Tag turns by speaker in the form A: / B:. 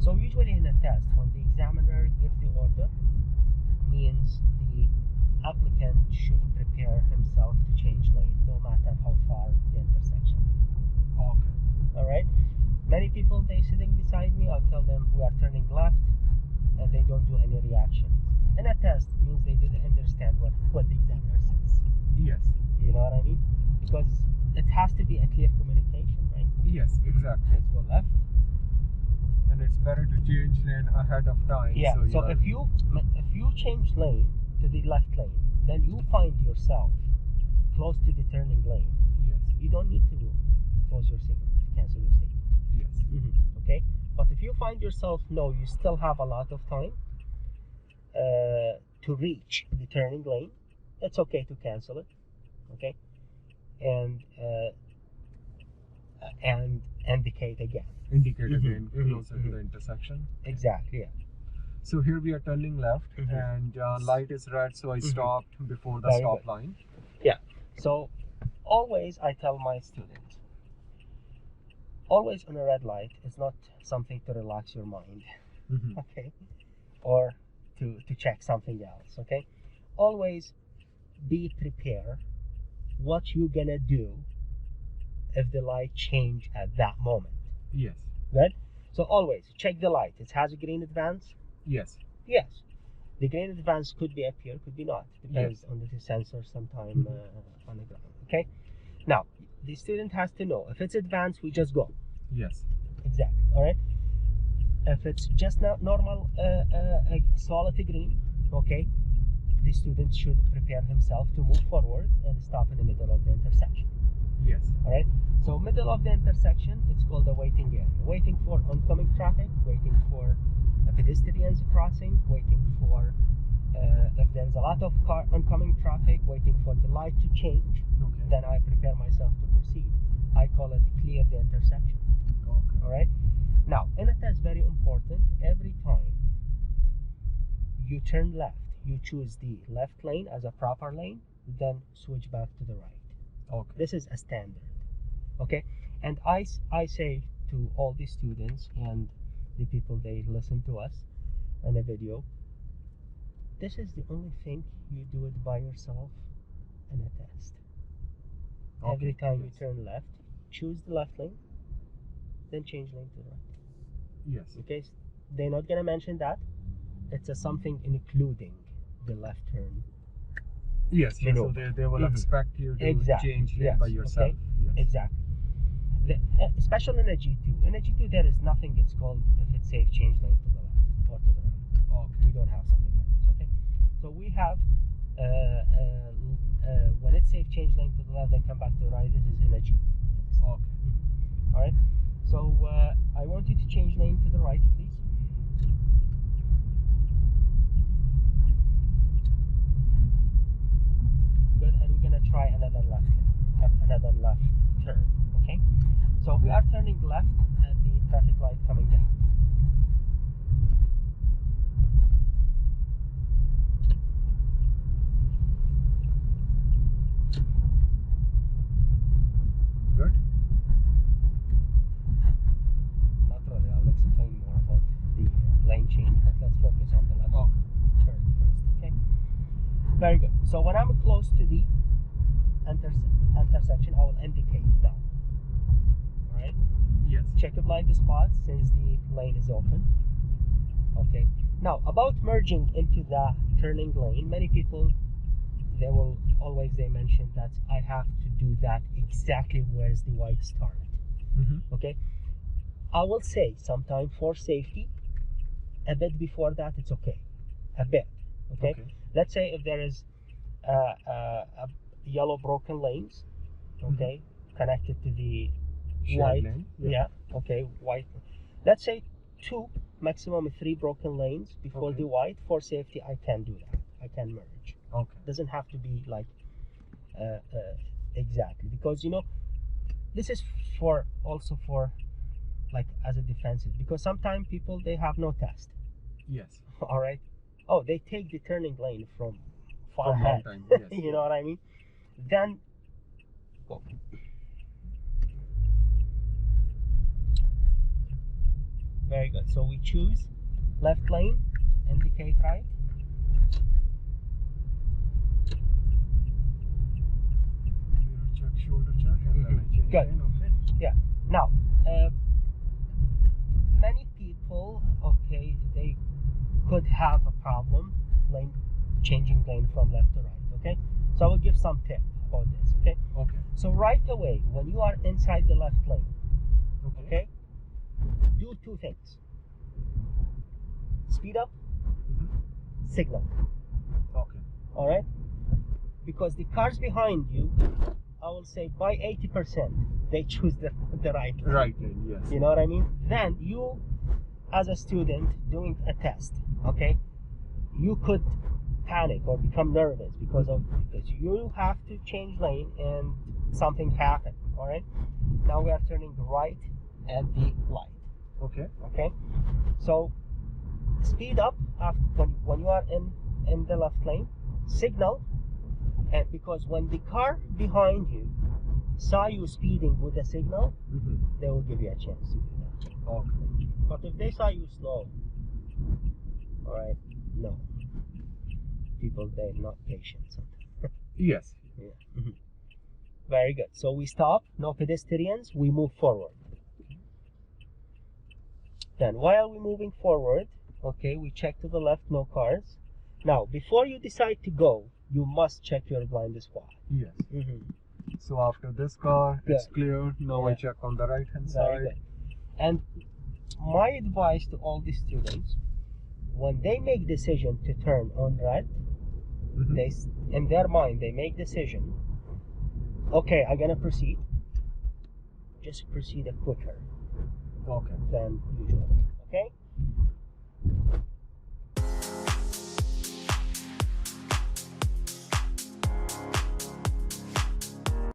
A: So usually in a test, when the examiner gives the order, means the applicant should prepare himself to change lane, no matter how far the intersection.
B: Okay.
A: All right. Many people, they sitting beside me, I'll tell them we are turning left, and they don't do any reaction. In a test, means they didn't understand what the examiner says.
B: Yes.
A: You know what I mean? Because it has to be a clear communication, right?
B: Yes, exactly.
A: Let's go left.
B: And it's better to change lane ahead of time.
A: Yeah. So
B: are-
A: if you change lane to the left lane, then you find yourself close to the turning lane.
B: Yes.
A: You don't need to close your signal, to cancel your signal.
B: Yes.
A: Okay. But if you find yourself, no, you still have a lot of time to reach the turning lane, it's okay to cancel it. Okay. And indicate again.
B: Indicate
A: Mhm,
B: again
A: mhm,
B: closer to the intersection.
A: Exactly. Yeah.
B: So here we are turning left, and light is red, so I stopped before the
A: Very
B: stop
A: good.
B: line.
A: Yeah. So always I tell my students, always on a red light is not something to relax your mind, okay, or to check something else. Okay, always be prepared what you're gonna do if the light change at that moment.
B: Yes.
A: Good. So always check the light. It has a green advance.
B: Yes.
A: Yes. The green advance could be up here, could be not. Depends on the sensor sometime on the ground. Okay. Now the student has to know if it's advanced, we just go.
B: Yes.
A: Exactly. All right. If it's just not normal solid green, okay, the student should prepare himself to move forward and stop in the middle of the intersection.
B: Yes.
A: All right. So middle of the intersection, it's called a waiting area. Waiting for oncoming traffic, waiting for pedestrians crossing, waiting for if there's a lot of oncoming traffic, waiting for the light to change.
B: Okay.
A: Then I prepare myself to proceed. I call it clear the intersection.
B: Okay.
A: All right. Now, in a test, very important. Every time you turn left, you choose the left lane as a proper lane, then switch back to the right.
B: Okay.
A: This is a standard. Okay. And I say to all the students and the people they listen to us on a video, this is the only thing you do it by yourself in a test.
B: Okay.
A: Every time
B: Yes.
A: you turn left, choose the left lane, then change lane to the right.
B: Yes.
A: Okay, they're not gonna mention that. It's a something including the left turn.
B: Yes. Yes. So they will expect you to change lane by yourself.
A: Okay.
B: Yes.
A: Exactly. Especially in a G2. In a G2, there is nothing. It's called if it's safe, change lane to the left or to the right.
B: Okay.
A: We don't have something like this. Okay. So we have when it's safe, change lane to the left, then come back to the right. This is in a G.
B: Okay.
A: All right. So I want you to change lane to the right, please. Good. And we're gonna try another left turn. Okay. So we are turning left at the traffic light coming down.
B: Good.
A: Not really. I'll explain more about the lane change, but let's focus on the left turn first. Okay. Very good. So when I'm close to the intersection, I will indicate now. All right.
B: Yes.
A: Check the blind spot since the lane is open. Okay. Now about merging into the turning lane, many people they mention that I have to do that exactly where's the white start. Okay. I will say sometime for safety, a bit before that it's okay. A bit. Okay. Let's say if there is a yellow broken lanes, okay, connected to the white
B: lane.
A: Yeah. Okay, white. Let's say 2, maximum 3 broken lanes before the white. For safety, I can do that. I can merge.
B: Okay.
A: Doesn't have to be like exactly, because this is also for like as a defensive, because sometimes people they have no test.
B: Yes.
A: All right. Oh, they take the turning lane from far
B: From
A: ahead.
B: long time. Yes.
A: You know what I mean? Then go. Very good. So we choose left lane, indicate right.
B: Mirror check, shoulder check, and then I change
A: Good.
B: lane. Okay.
A: Yeah. Now, many people, okay, they could have a problem changing lane from left to right. Okay. So I will give some tip about this. Okay.
B: Okay.
A: So right away, when you are inside the left lane, okay, do two things: speed up, signal.
B: Okay.
A: All right, because the cars behind you, I will say by 80% they choose the right lane.
B: Right lane, yes.
A: You know what I mean? Then you, as a student doing a test, okay, you could panic or become nervous because you have to change lane and something happened. All right, now we are turning right at the light.
B: Okay.
A: Okay, so speed up when you are in the left lane, signal, and because when the car behind you saw you speeding with a signal, they will give you a chance to do that.
B: Okay.
A: But if they saw you slow, all right, no. People, they're not patient sometimes.
B: Yes.
A: Yeah. Very good. So we stop, no pedestrians, we move forward. Then while we're moving forward, okay, we check to the left, no cars. Now, before you decide to go, you must check your blind spot.
B: Yes. So after this car, it's clear. Now I check on the right hand
A: Very
B: side.
A: good. And my advice to all the students, when they make decision to turn on red, they, in their mind, they make decision, okay, I'm gonna proceed. Just proceed quicker
B: Okay.
A: than usual. Okay?